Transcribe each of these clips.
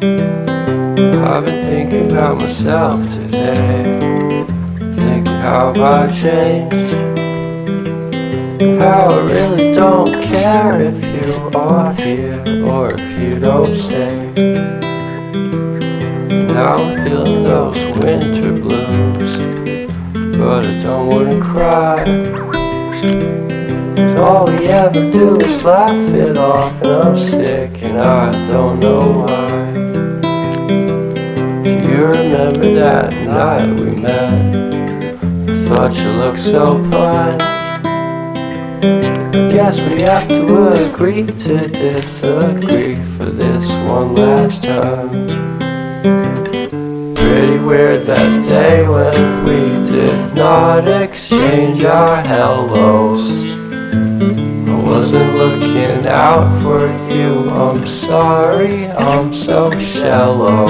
I've been thinking about myself today, thinking how I changed, how I really don't care if you are here or if you don't stay. Now I'm feeling those winter blues, but I don't wanna cry. All we ever do is laugh it off, and I'm sick and I don't know why. Do you remember that night we met? I thought you looked so fine. Guess we have to agree to disagree for this one last time. Pretty weird that day when we did not exchange our hellos. I wasn't looking out for you, I'm sorry, I'm so shallow.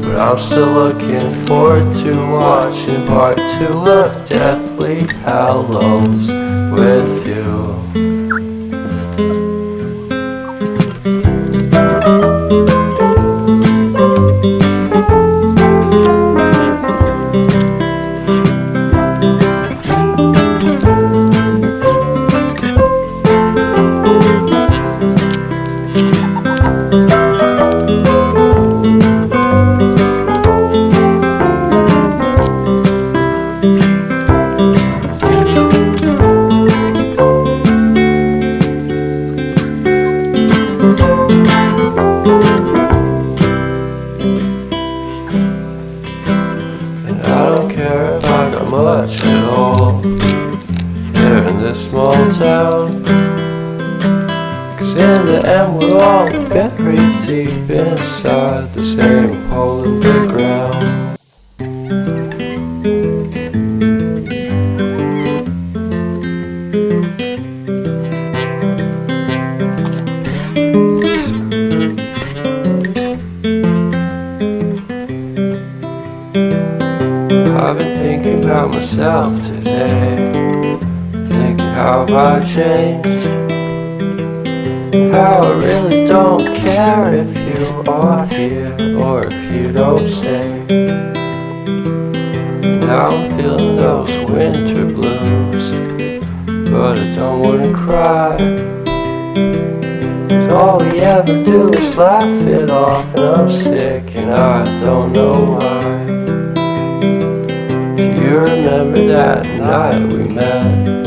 But I'm still looking forward to watching part 2 of Deathly Hallows with you. And I don't care if I got much at all here in this small town, 'cause in the end we're all buried deep inside the same hole in the ground. I've been thinking about myself today, thinking how I changed, how I really don't care if you are here or if you don't stay. Now I'm feeling those winter blues, but I don't wanna cry. 'Cause all we ever do is laugh it off, and I'm sick and I don't know why. Do you remember that night we met?